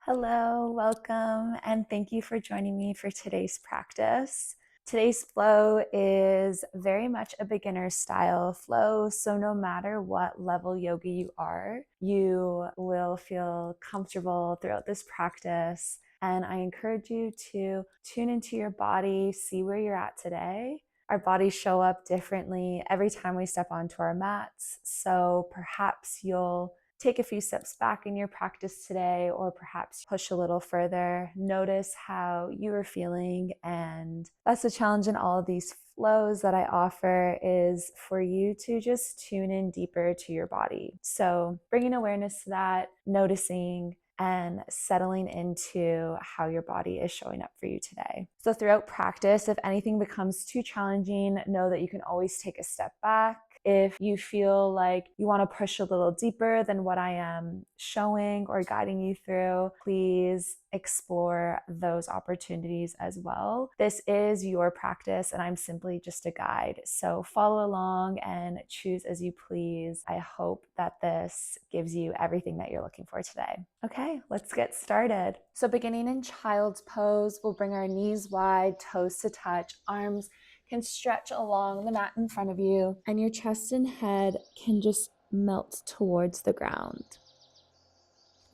Hello, welcome, and thank you for joining me for today's practice. Today's flow is very much a beginner style flow, so no matter what level yogi you are, you will feel comfortable throughout this practice. And I encourage you to tune into your body, see where you're at today. Our bodies show up differently every time we step onto our mats, so perhaps you'll take a few steps back in your practice today, or perhaps push a little further. Notice how you are feeling. And that's the challenge in all of these flows that I offer, is for you to just tune in deeper to your body. So bringing awareness to that, noticing, and settling into how your body is showing up for you today. So throughout practice, if anything becomes too challenging, know that you can always take a step back. If you feel like you want to push a little deeper than what I am showing or guiding you through, please explore those opportunities as well. This is your practice and I'm simply just a guide. So follow along and choose as you please. I hope that this gives you everything that you're looking for today. Okay, let's get started. So beginning in child's pose, we'll bring our knees wide, toes to touch, arms can stretch along the mat in front of you, and your chest and head can just melt towards the ground.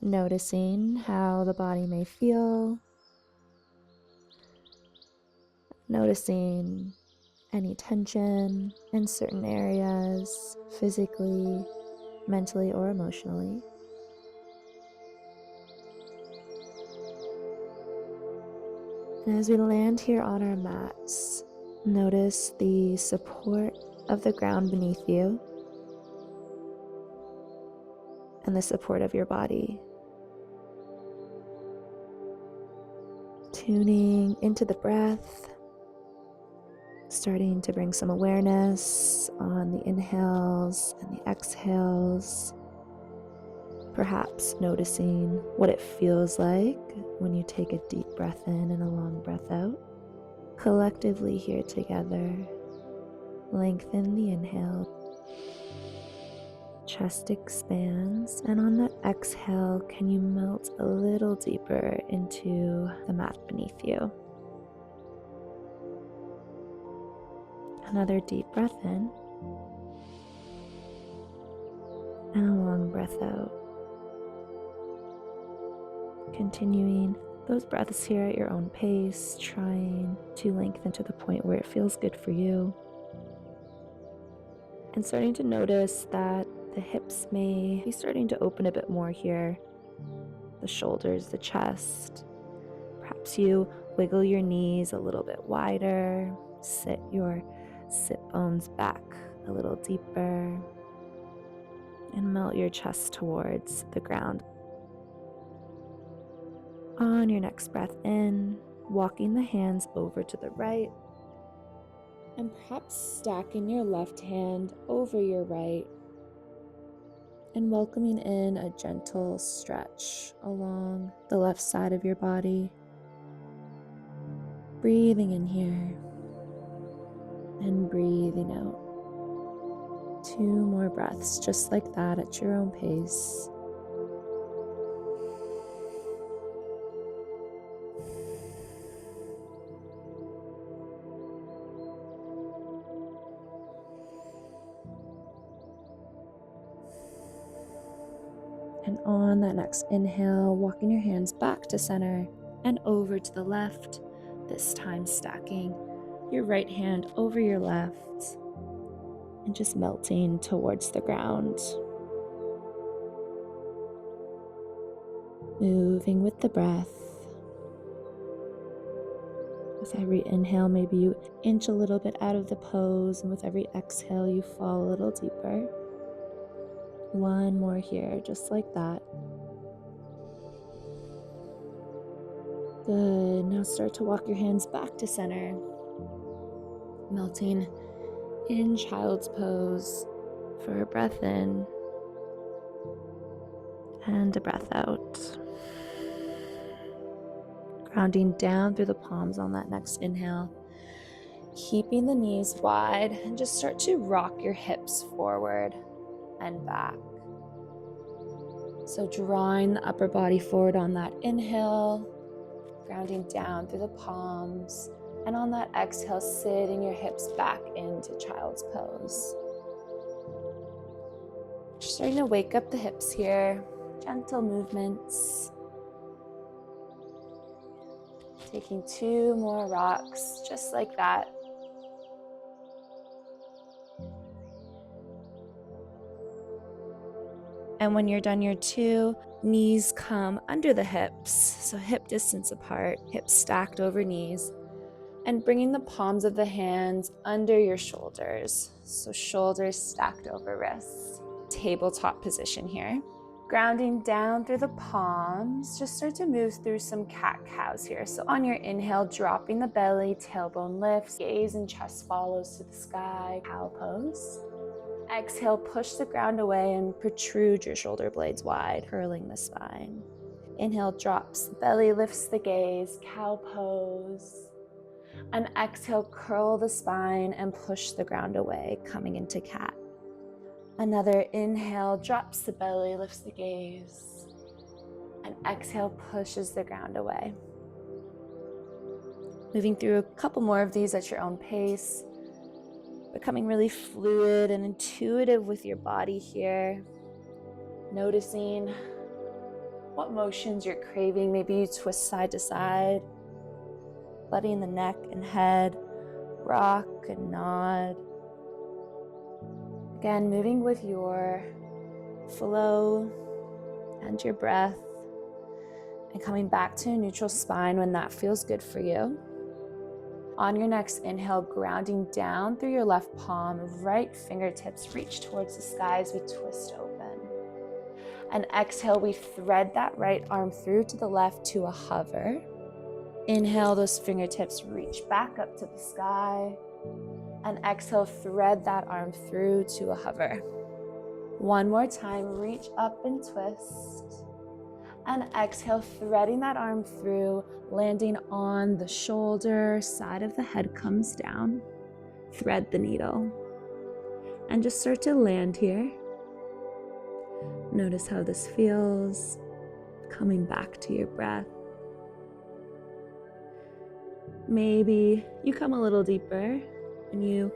Noticing how the body may feel, noticing any tension in certain areas, physically, mentally, or emotionally. And as we land here on our mats, notice the support of the ground beneath you and the support of your body. Tuning into the breath, starting to bring some awareness on the inhales and the exhales. Perhaps noticing what it feels like when you take a deep breath in and a long breath out. Collectively here together, lengthen the inhale. Chest expands, and on that exhale, can you melt a little deeper into the mat beneath you? Another deep breath in, and a long breath out. Continuing those breaths here at your own pace, trying to lengthen to the point where it feels good for you. And starting to notice that the hips may be starting to open a bit more here. The shoulders, the chest. Perhaps you wiggle your knees a little bit wider, sit your sit bones back a little deeper, and melt your chest towards the ground. On your next breath in, walking the hands over to the right, and perhaps stacking your left hand over your right, and welcoming in a gentle stretch along the left side of your body. Breathing in here and breathing out. 2 more breaths just like that at your own pace. And on that next inhale, walking your hands back to center and over to the left, this time stacking your right hand over your left and just melting towards the ground. Moving with the breath. With every inhale, maybe you inch a little bit out of the pose, and with every exhale, you fall a little deeper. 1 more here, just like that. Good. Now start to walk your hands back to center, melting in child's pose for a breath in and a breath out. Grounding down through the palms on that next inhale. Keeping the knees wide, and just start to rock your hips forward and back. So drawing the upper body forward on that inhale, grounding down through the palms, and on that exhale, sitting your hips back into child's pose. Starting to wake up the hips here, gentle movements. Taking 2 more rocks, just like that. And when you're done your 2, knees come under the hips, so hip distance apart, hips stacked over knees, and bringing the palms of the hands under your shoulders, so shoulders stacked over wrists. Tabletop position here. Grounding down through the palms, just start to move through some cat-cows here. So on your inhale, dropping the belly, tailbone lifts, gaze and chest follows to the sky, cow pose. Exhale, push the ground away and protrude your shoulder blades wide, curling the spine. Inhale, drops the belly, lifts the gaze, cow pose. And exhale, curl the spine and push the ground away, coming into cat. Another inhale, drops the belly, lifts the gaze. And exhale, pushes the ground away. Moving through a couple more of these at your own pace. Becoming really fluid and intuitive with your body here. Noticing what motions you're craving. Maybe you twist side to side, letting the neck and head rock and nod. Again, moving with your flow and your breath, and coming back to a neutral spine when that feels good for you. On your next inhale, grounding down through your left palm, right fingertips reach towards the sky as we twist open. And exhale, we thread that right arm through to the left to a hover. Inhale, those fingertips reach back up to the sky. And exhale, thread that arm through to a hover. One more time, reach up and twist. And exhale, threading that arm through, landing on the shoulder, side of the head comes down. Thread the needle. And just start to land here. Notice how this feels, coming back to your breath. Maybe you come a little deeper and you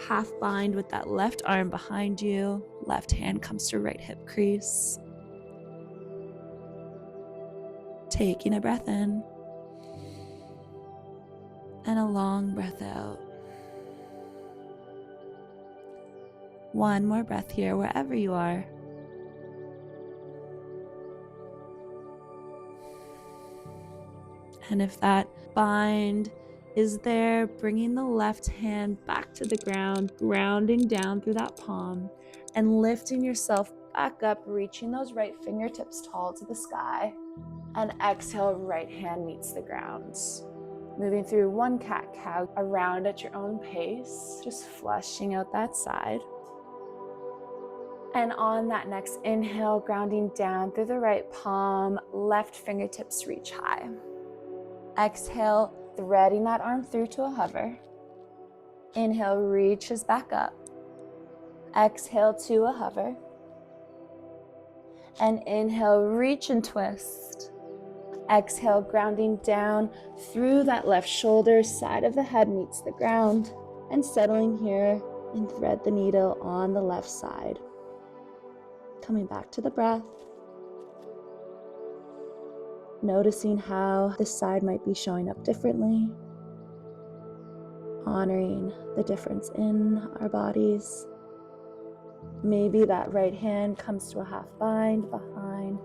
half bind with that left arm behind you. Left hand comes to right hip crease. Taking a breath in and a long breath out. One more breath here, wherever you are. And if that bind is there, bringing the left hand back to the ground, grounding down through that palm, and lifting yourself back up, reaching those right fingertips tall to the sky. And exhale, right hand meets the ground. Moving through one cat-cow, around at your own pace, just flushing out that side. And on that next inhale, grounding down through the right palm, left fingertips reach high. Exhale, threading that arm through to a hover. Inhale, reaches back up. Exhale to a hover. And inhale, reach and twist. Exhale, grounding down through that left shoulder, side of the head meets the ground. And settling here, and thread the needle on the left side. Coming back to the breath. Noticing how this side might be showing up differently. Honoring the difference in our bodies. Maybe that right hand comes to a half bind behind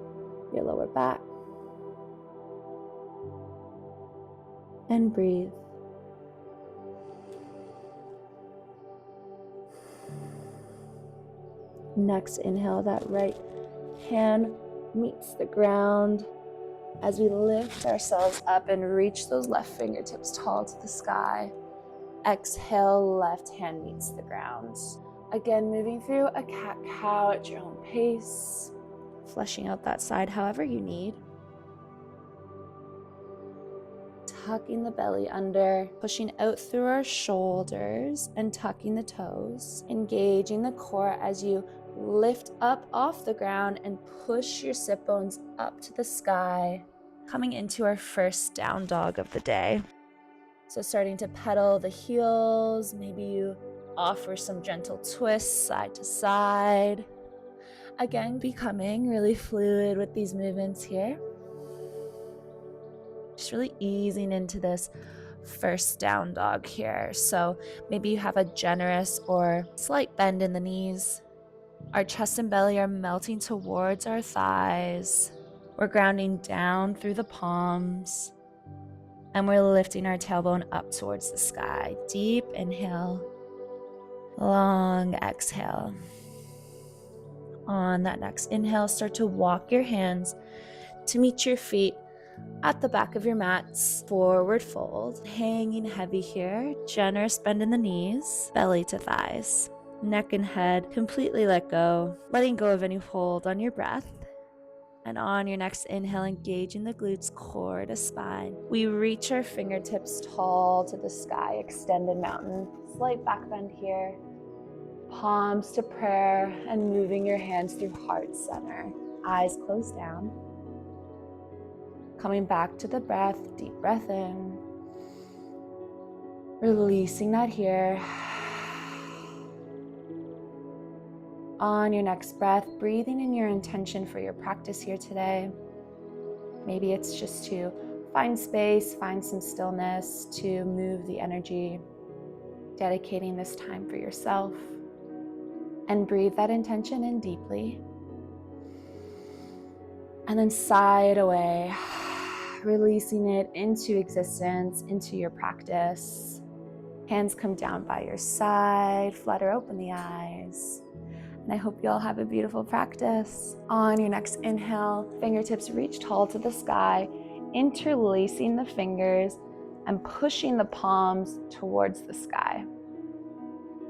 your lower back. And breathe. Next inhale, that right hand meets the ground as we lift ourselves up and reach those left fingertips tall to the sky. Exhale, left hand meets the ground. Again, moving through a cat-cow at your own pace, fleshing out that side however you need. Tucking the belly under, pushing out through our shoulders and tucking the toes, engaging the core as you Lift up off the ground and push your sit bones up to the sky, coming into our first down dog of the day. So starting to pedal the heels, maybe you offer some gentle twists side to side. Again, becoming really fluid with these movements here. Just really easing into this first down dog here. So maybe you have a generous or slight bend in the knees. Our chest and belly are melting towards our thighs. We're grounding down through the palms. And we're lifting our tailbone up towards the sky. Deep inhale, long exhale. On that next inhale, start to walk your hands to meet your feet at the back of your mats, forward fold, hanging heavy here, generous bend in the knees, belly to thighs, neck and head completely let go, letting go of any hold on your breath. And on your next inhale, engaging the glutes, core to spine. We reach our fingertips tall to the sky, extended mountain, slight back bend here. Palms to prayer and moving your hands through heart center. Eyes closed down. Coming back to the breath, deep breath in. Releasing that here. On your next breath, breathing in your intention for your practice here today. Maybe it's just to find space, find some stillness, to move the energy, dedicating this time for yourself. And breathe that intention in deeply. And then sigh it away, releasing it into existence, into your practice. Hands come down by your side, flutter open the eyes. And I hope you all have a beautiful practice. On your next inhale, fingertips reach tall to the sky, interlacing the fingers and pushing the palms towards the sky.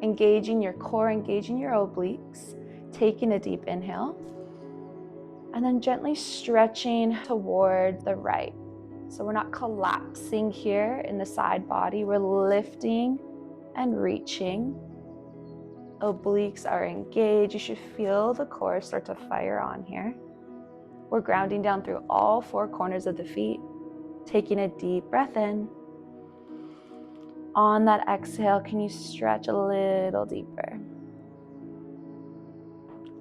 Engaging your core, engaging your obliques, taking a deep inhale, and then gently stretching toward the right. So we're not collapsing here in the side body, we're lifting and reaching. Obliques are engaged. You should feel the core start to fire on here. We're grounding down through all four corners of the feet, taking a deep breath in. On that exhale, can you stretch a little deeper?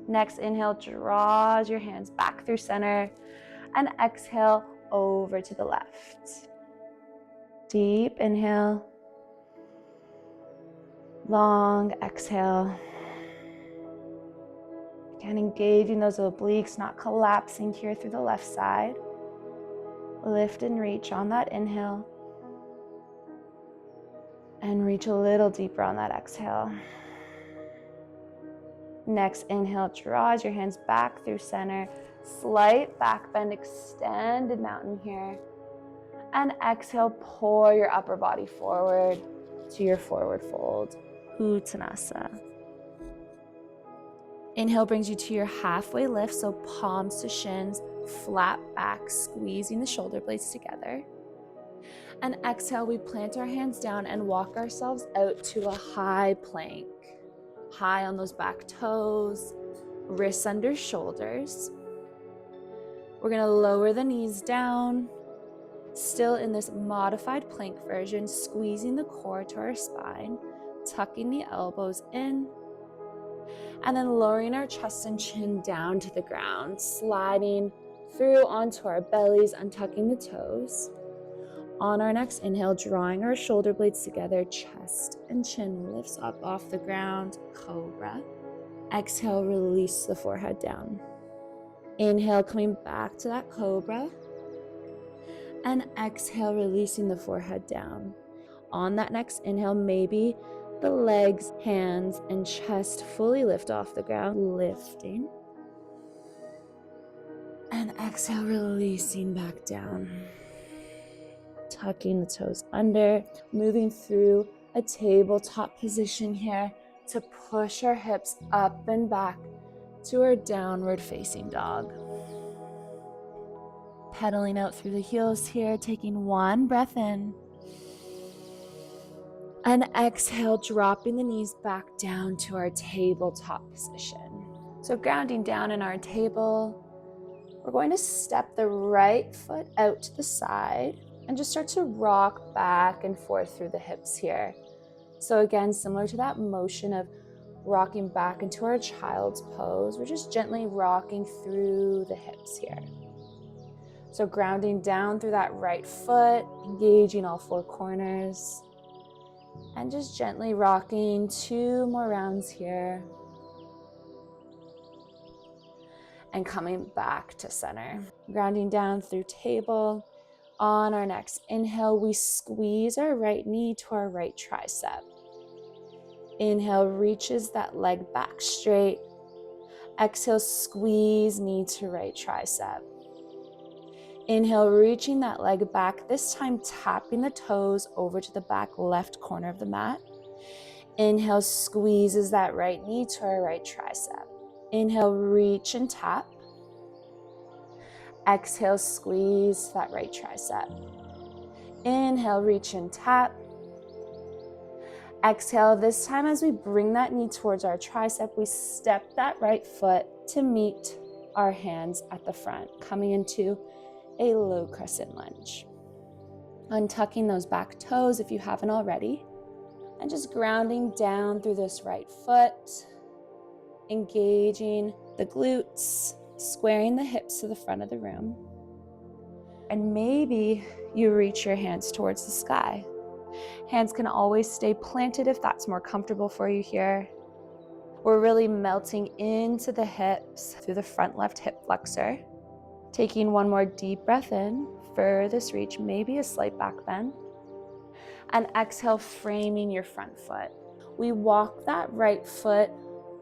Next inhale, draws your hands back through center, and exhale over to the left. Deep inhale, long exhale. Again, engaging those obliques, not collapsing here through the left side. Lift and reach on that inhale. And reach a little deeper on that exhale. Next inhale, draws your hands back through center. Slight back bend, extended mountain here. And exhale, pour your upper body forward to your forward fold, Uttanasana. Inhale brings you to your halfway lift, so palms to shins, flat back, squeezing the shoulder blades together. And exhale, we plant our hands down and walk ourselves out to a high plank. High on those back toes, wrists under shoulders. We're gonna lower the knees down, still in this modified plank version, squeezing the core to our spine, tucking the elbows in, and then lowering our chest and chin down to the ground, sliding through onto our bellies, untucking the toes. On our next inhale, drawing our shoulder blades together, chest and chin lifts up off the ground, cobra. Exhale, release the forehead down. Inhale, coming back to that cobra. And exhale, releasing the forehead down. On that next inhale, maybe the legs, hands, and chest fully lift off the ground, lifting. And exhale, releasing back down. Tucking the toes under, moving through a tabletop position here to push our hips up and back to our downward facing dog. Pedaling out through the heels here, taking one breath in. And exhale, dropping the knees back down to our tabletop position. So grounding down in our table, we're going to step the right foot out to the side and just start to rock back and forth through the hips here. So again, similar to that motion of rocking back into our child's pose, we're just gently rocking through the hips here. So grounding down through that right foot, engaging all four corners, and just gently rocking 2 more rounds here. And coming back to center. Grounding down through table. On our next inhale, we squeeze our right knee to our right tricep. Inhale, reaches that leg back straight. Exhale, squeeze knee to right tricep. Inhale, reaching that leg back, this time tapping the toes over to the back left corner of the mat. Inhale, squeezes that right knee to our right tricep. Inhale, reach and tap. Exhale, squeeze that right tricep. Inhale, reach and tap. Exhale, this time as we bring that knee towards our tricep, we step that right foot to meet our hands at the front, coming into a low crescent lunge. Untucking those back toes if you haven't already, and just grounding down through this right foot, engaging the glutes, squaring the hips to the front of the room. And maybe you reach your hands towards the sky. Hands can always stay planted if that's more comfortable for you here. We're really melting into the hips through the front left hip flexor. Taking one more deep breath in, furthest reach, maybe a slight back bend. And exhale, framing your front foot. We walk that right foot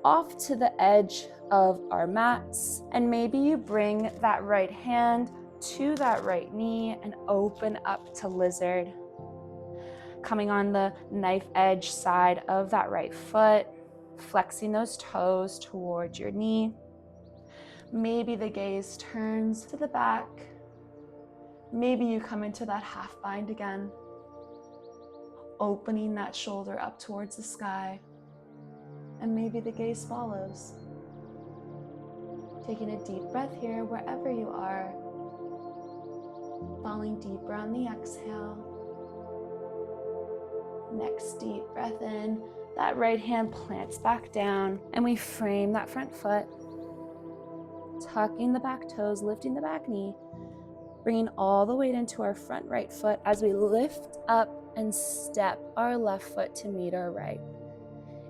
off to the edge of our mats, and maybe you bring that right hand to that right knee and open up to lizard. Coming on the knife edge side of that right foot, flexing those toes towards your knee. Maybe the gaze turns to the back. Maybe you come into that half bind again, opening that shoulder up towards the sky, and maybe the gaze follows. Taking a deep breath here wherever you are, falling deeper on the exhale. Next deep breath in, that right hand plants back down, and we frame that front foot, tucking the back toes, lifting the back knee, bringing all the weight into our front right foot as we lift up and step our left foot to meet our right.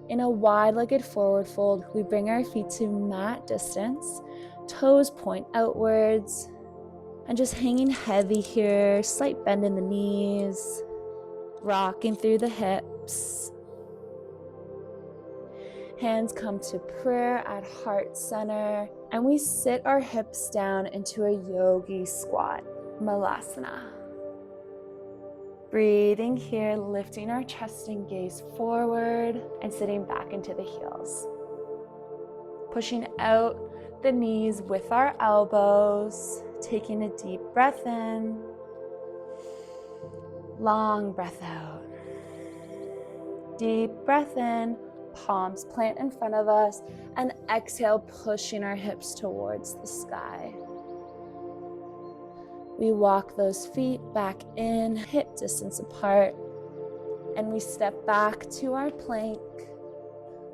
In a wide-legged forward fold, we bring our feet to mat distance, toes point outwards, and just hanging heavy here, slight bend in the knees, rocking through the hips. Hands come to prayer at heart center, and we sit our hips down into a yogi squat, malasana. Breathing here, lifting our chest and gaze forward and sitting back into the heels. Pushing out the knees with our elbows, taking a deep breath in, long breath out. Deep breath in, palms plant in front of us, and exhale, pushing our hips towards the sky. We walk those feet back in, hip distance apart, and we step back to our plank,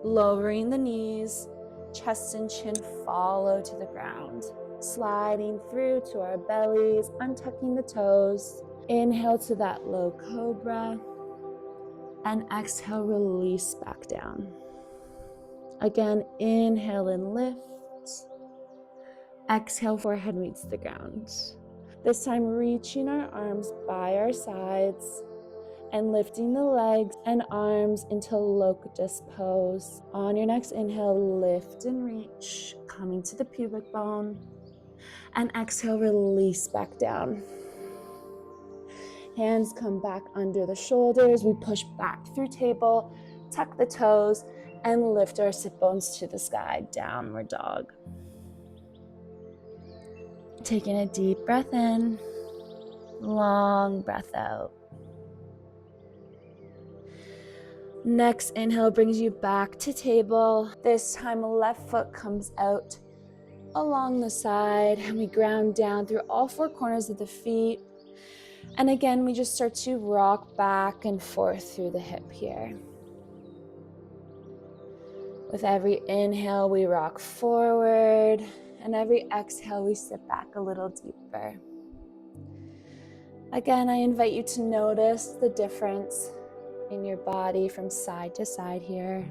lowering the knees, chest and chin follow to the ground, sliding through to our bellies, untucking the toes. Inhale to that low cobra, and exhale, release back down. Again, inhale and lift. Exhale, forehead meets the ground. This time, reaching our arms by our sides and lifting the legs and arms into locust pose. On your next inhale, lift and reach, coming to the pubic bone. And exhale, release back down. Hands come back under the shoulders. We push back through table, tuck the toes, and lift our sit bones to the sky, downward dog. Taking a deep breath in, long breath out. Next inhale brings you back to table. This time left foot comes out along the side and we ground down through all four corners of the feet. And again, we just start to rock back and forth through the hip here. With every inhale, we rock forward, and every exhale, we sit back a little deeper. Again, I invite you to notice the difference in your body from side to side here,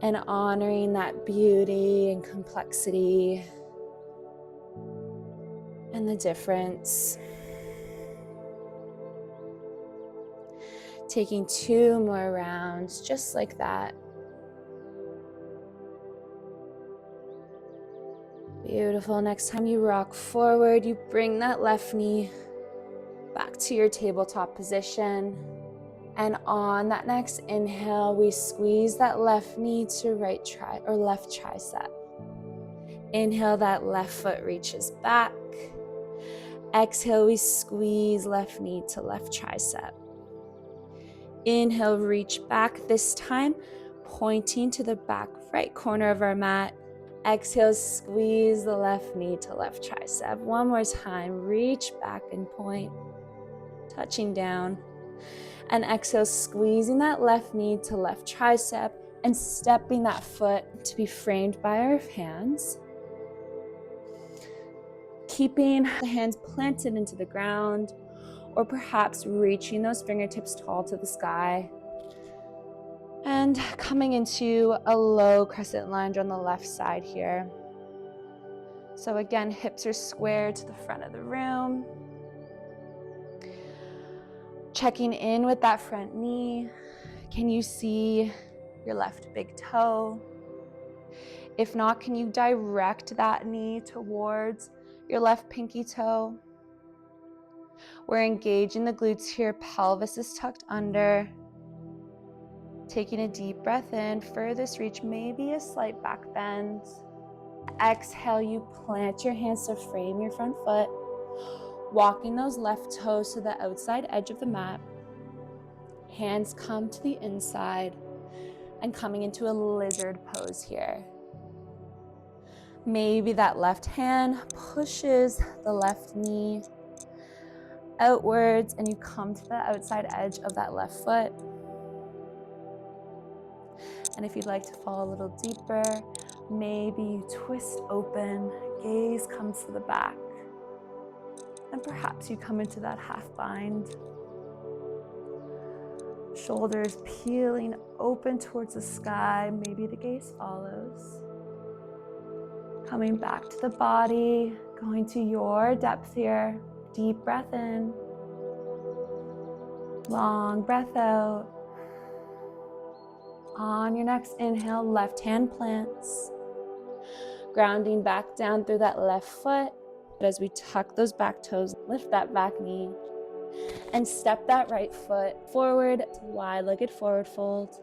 and honoring that beauty and complexity and the difference. Taking 2 more rounds just like that. Beautiful. Next time you rock forward, you bring that left knee back to your tabletop position. And on that next inhale, we squeeze that left knee to left tricep. Inhale, that left foot reaches back. Exhale, we squeeze left knee to left tricep. Inhale, reach back, this time pointing to the back right corner of our mat. Exhale, squeeze the left knee to left tricep. One more time, reach back and point, touching down. And exhale, squeezing that left knee to left tricep and stepping that foot to be framed by our hands. Keeping the hands planted into the ground, or perhaps reaching those fingertips tall to the sky. And coming into a low crescent lunge on the left side here. So again, hips are squared to the front of the room. Checking in with that front knee. Can you see your left big toe? If not, can you direct that knee towards your left pinky toe? We're engaging the glutes here, pelvis is tucked under. Taking a deep breath in, furthest reach, maybe a slight back bend. Exhale, you plant your hands to frame your front foot, walking those left toes to the outside edge of the mat. Hands come to the inside and coming into a lizard pose here. Maybe that left hand pushes the left knee outwards and you come to the outside edge of that left foot. And if you'd like to fall a little deeper, maybe you twist open, gaze comes to the back, and perhaps you come into that half bind. Shoulders peeling open towards the sky, maybe the gaze follows. Coming back to the body, going to your depth here. Deep breath in, long breath out. On your next inhale, left hand plants. Grounding back down through that left foot. As we tuck those back toes, lift that back knee. And step that right foot forward to wide-legged forward fold.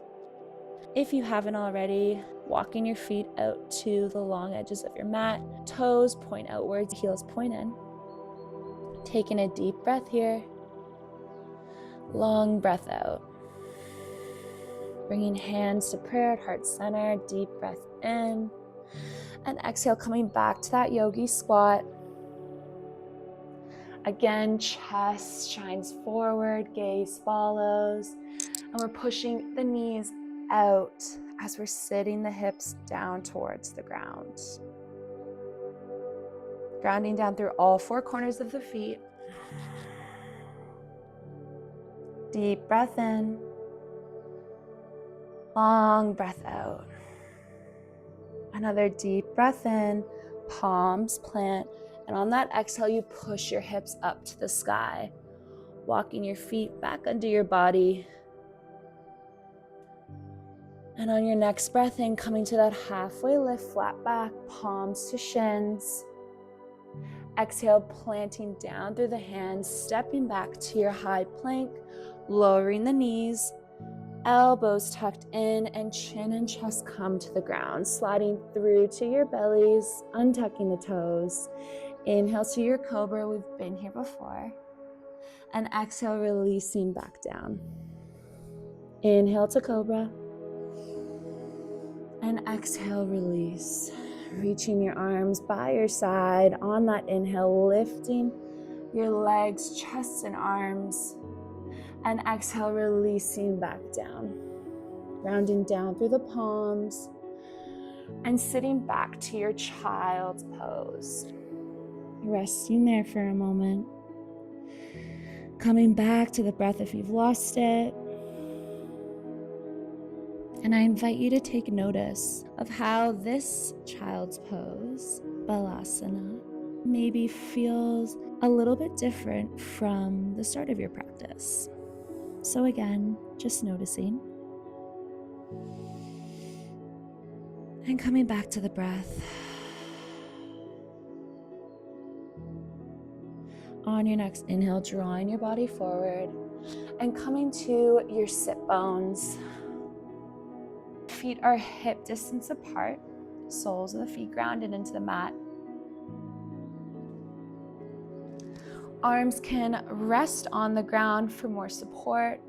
If you haven't already, walking your feet out to the long edges of your mat. Toes point outwards, heels point in. Taking a deep breath here. Long breath out. Bringing hands to prayer at heart center. Deep breath in. And exhale, coming back to that yogi squat. Again, chest shines forward, gaze follows. And we're pushing the knees out as we're sitting the hips down towards the ground. Grounding down through all four corners of the feet. Deep breath in. Long breath out. Another deep breath in, palms plant, and on that exhale, you push your hips up to the sky, walking your feet back under your body. And on your next breath in, coming to that halfway lift, flat back, palms to shins. Exhale, planting down through the hands, stepping back to your high plank, lowering the knees, elbows tucked in, and chin and chest come to the ground, sliding through to your bellies, untucking the toes. Inhale to your cobra, we've been here before. And exhale, releasing back down. Inhale to cobra. And exhale, release. Reaching your arms by your side. On that inhale, lifting your legs, chest and arms. And exhale, releasing back down. Rounding down through the palms. And sitting back to your child's pose. Resting there for a moment. Coming back to the breath if you've lost it. And I invite you to take notice of how this child's pose, Balasana, maybe feels a little bit different from the start of your practice. So again, just noticing. And coming back to the breath. On your next inhale, drawing your body forward and coming to your sit bones. Feet are hip distance apart, soles of the feet grounded into the mat. Arms can rest on the ground for more support,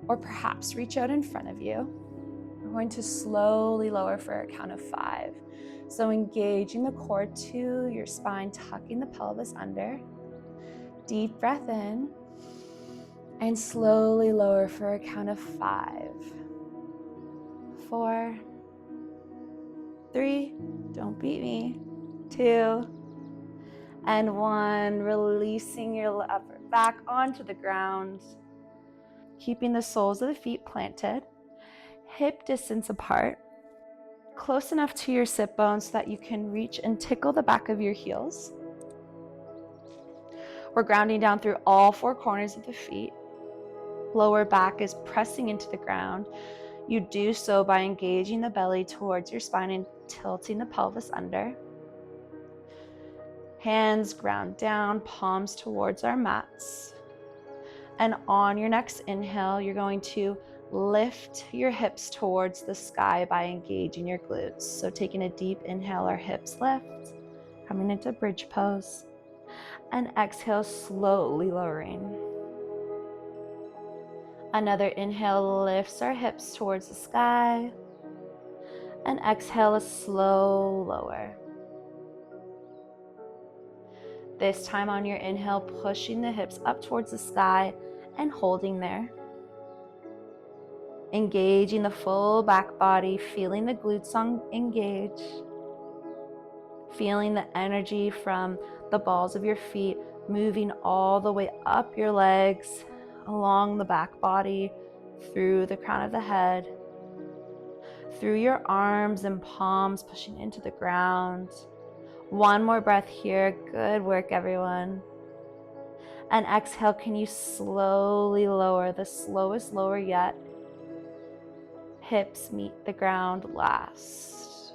or perhaps reach out in front of you. We're going to slowly lower for a count of 5. So engaging the core to your spine, tucking the pelvis under. Deep breath in, and slowly lower for a count of 5. 4, 3, don't beat me, 2, and 1. Releasing your upper back onto the ground, keeping the soles of the feet planted, hip distance apart, close enough to your sit bones so that you can reach and tickle the back of your heels. We're grounding down through all 4 corners of the feet. Lower back is pressing into the ground. You do so by engaging the belly towards your spine and tilting the pelvis under. Hands ground down, palms towards our mats. And on your next inhale, you're going to lift your hips towards the sky by engaging your glutes. So taking a deep inhale, our hips lift, coming into bridge pose. And exhale, slowly lowering. Another inhale lifts our hips towards the sky. And exhale, a slow lower. This time on your inhale, pushing the hips up towards the sky and holding there. Engaging the full back body, feeling the glutes engage. Feeling the energy from the balls of your feet moving all the way up your legs, along the back body, through the crown of the head, through your arms and palms pushing into the ground. One more breath here. Good work, everyone. And exhale, can you slowly lower, the slowest lower yet? Hips meet the ground last.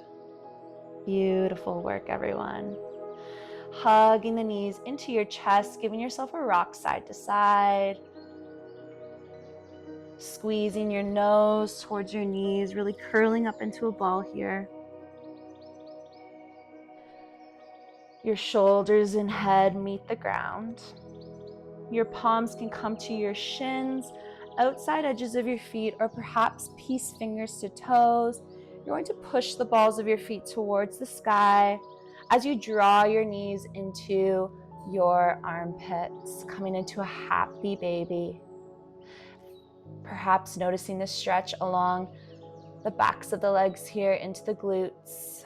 Beautiful work, everyone. Hugging the knees into your chest, giving yourself a rock side to side. Squeezing your nose towards your knees, really curling up into a ball here. Your shoulders and head meet the ground. Your palms can come to your shins, outside edges of your feet, or perhaps peace fingers to toes. You're going to push the balls of your feet towards the sky as you draw your knees into your armpits, coming into a happy baby. Perhaps noticing the stretch along the backs of the legs here into the glutes,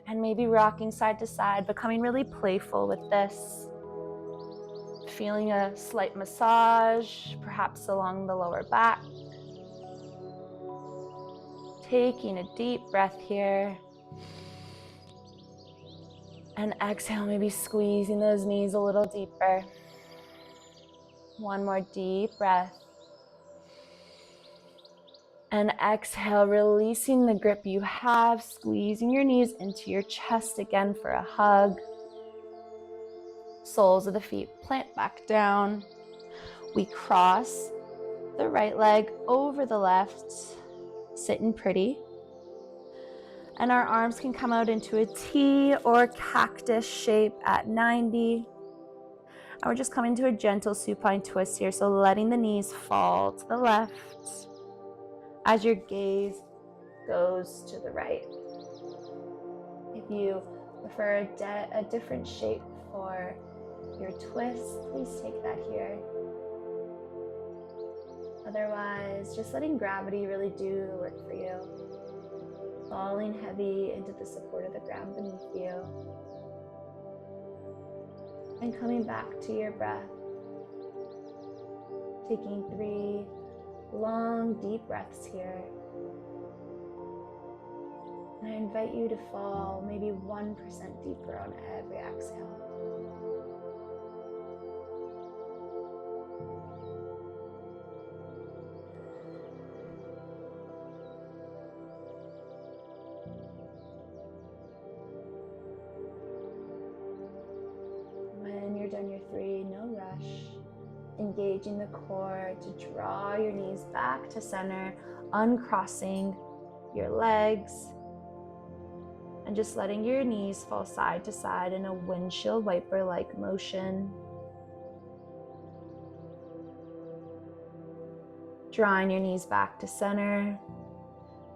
and maybe rocking side to side, becoming really playful with this. Feeling a slight massage, perhaps along the lower back. Taking a deep breath here. And exhale, maybe squeezing those knees a little deeper. One more deep breath. And exhale, releasing the grip you have, squeezing your knees into your chest again for a hug. Soles of the feet plant back down. We cross the right leg over the left, sitting pretty. And our arms can come out into a T or cactus shape at 90. And we're just coming to a gentle supine twist here, so letting the knees fall to the left. as your gaze goes to the right. If you prefer a different shape for your twist, please take that here. Otherwise, just letting gravity really do the work for you. Falling heavy into the support of the ground beneath you. And coming back to your breath. Taking 3 long, deep breaths here. And I invite you to fall maybe 1% deeper on every exhale. When you're done your 3, no rush. Engaging the core to draw your knees back to center, uncrossing your legs, and just letting your knees fall side to side in a windshield wiper-like motion. Drawing your knees back to center.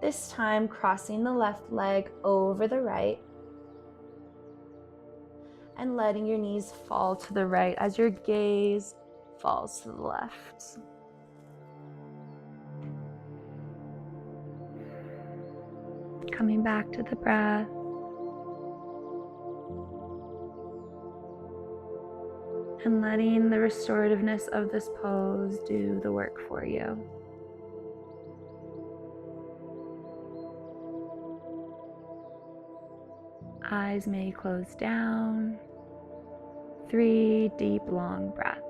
This time crossing the left leg over the right and letting your knees fall to the right as your gaze falls to the left. Coming back to the breath. And letting the restorativeness of this pose do the work for you. Eyes may close down. 3 deep, long breaths.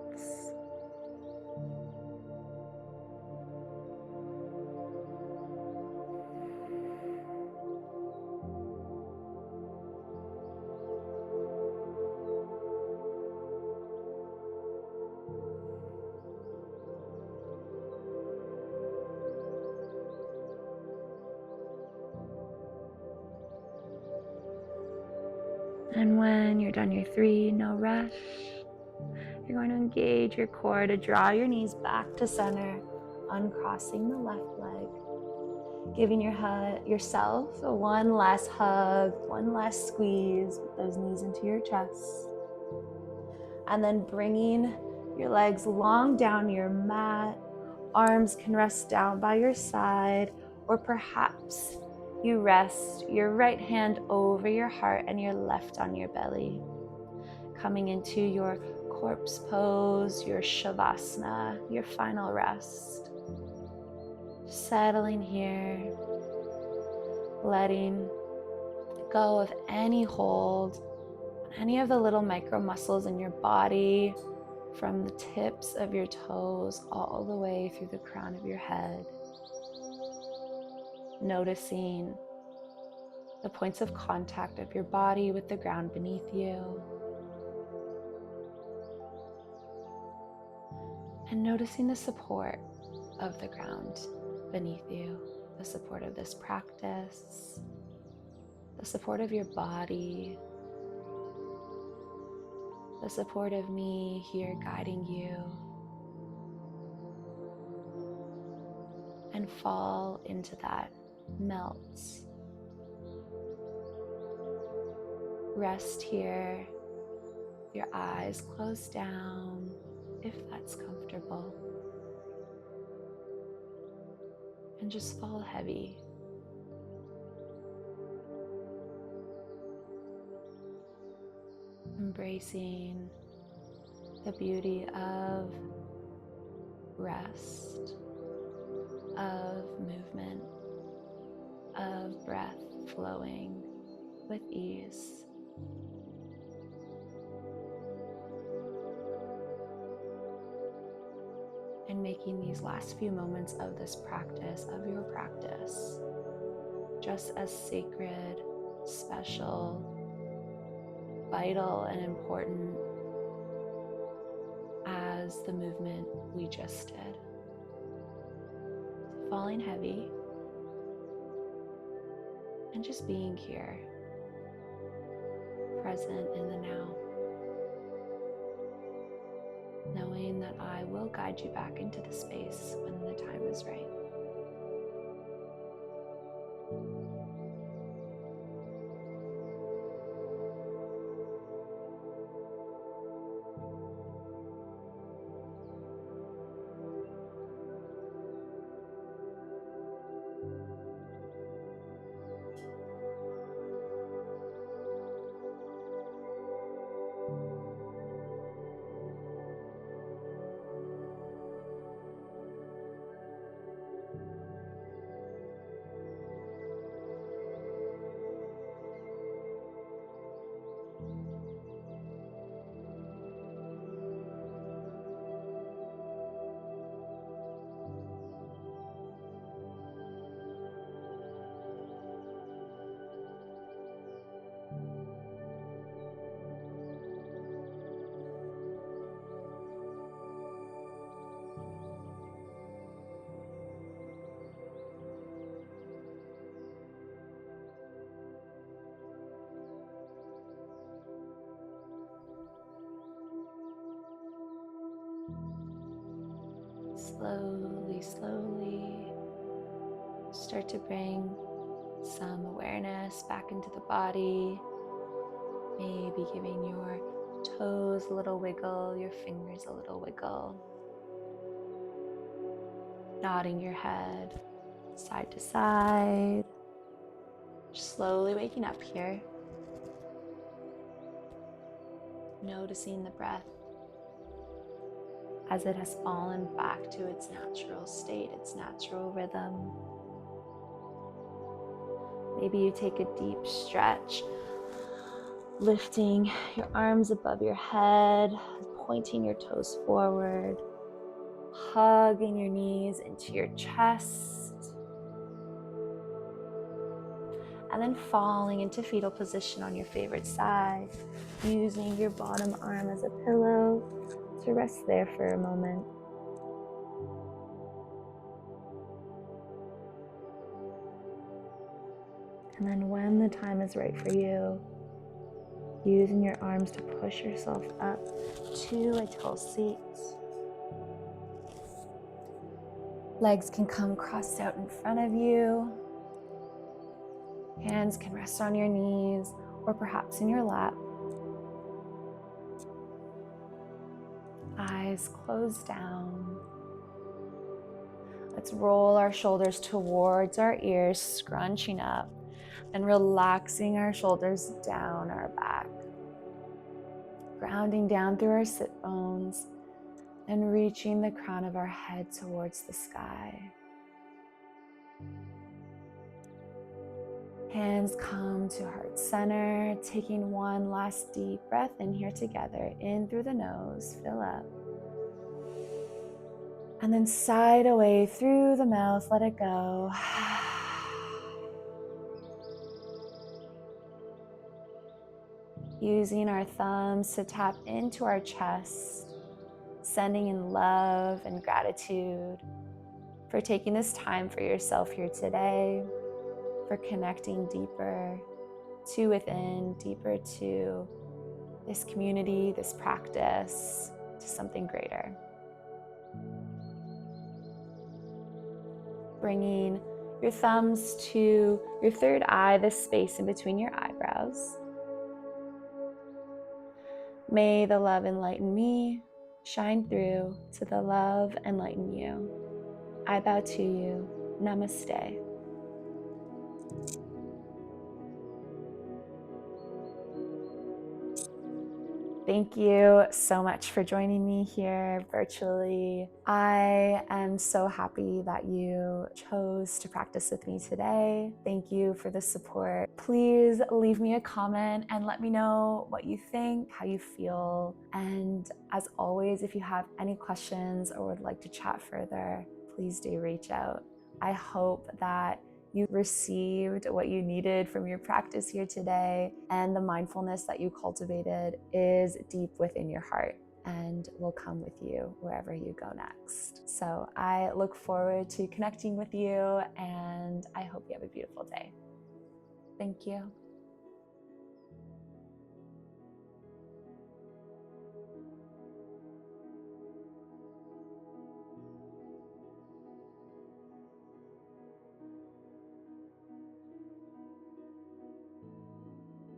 And when you're done your 3, no rush. You're going to engage your core to draw your knees back to center, uncrossing the left leg. Giving yourself a one last hug, one last squeeze with those knees into your chest. And then bringing your legs long down your mat. Arms can rest down by your side, or perhaps you rest your right hand over your heart and your left on your belly. Coming into your corpse pose, your shavasana, your final rest. Settling here, letting go of any hold, any of the little micro muscles in your body, from the tips of your toes all the way through the crown of your head. Noticing the points of contact of your body with the ground beneath you. And noticing the support of the ground beneath you, the support of this practice, the support of your body, the support of me here guiding you. And fall into that melt. Rest here, your eyes closed down, if that's comfortable. And just fall heavy. Embracing the beauty of rest, of movement, of breath flowing with ease. And making these last few moments of this practice, of your practice, just as sacred, special, vital, and important as the movement we just did. So falling heavy and just being here, present in the now. Knowing that I will guide you back into the space when the time is right. slowly, slowly start to bring some awareness back into the body. Maybe giving your toes a little wiggle, your fingers a little wiggle. Nodding your head side to side. Slowly waking up here. Noticing the breath as it has fallen back to its natural state, its natural rhythm. Maybe you take a deep stretch, lifting your arms above your head, pointing your toes forward, hugging your knees into your chest, and then falling into fetal position on your favorite side, using your bottom arm as a pillow to rest there for a moment. And then when the time is right for you, using your arms to push yourself up to a tall seat. Legs can come crossed out in front of you. Hands can rest on your knees or perhaps in your lap. Eyes closed down. Let's roll our shoulders towards our ears, scrunching up and relaxing our shoulders down our back. Grounding down through our sit bones and reaching the crown of our head towards the sky. Hands come to heart center, taking one last deep breath in here together. In through the nose, fill up. And then side away through the mouth, let it go. Using our thumbs to tap into our chest, sending in love and gratitude for taking this time for yourself here today, for connecting deeper to within, deeper to this community, this practice, to something greater. Bringing your thumbs to your third eye, this space in between your eyebrows. May the love enlighten me, shine through to the love enlighten you. I bow to you. Namaste. Thank you so much for joining me here virtually. I am so happy that you chose to practice with me today. Thank you for the support. Please leave me a comment and let me know what you think, how you feel. And as always, if you have any questions or would like to chat further, please do reach out. I hope that you received what you needed from your practice here today, and the mindfulness that you cultivated is deep within your heart and will come with you wherever you go next. So I look forward to connecting with you, and I hope you have a beautiful day. Thank you.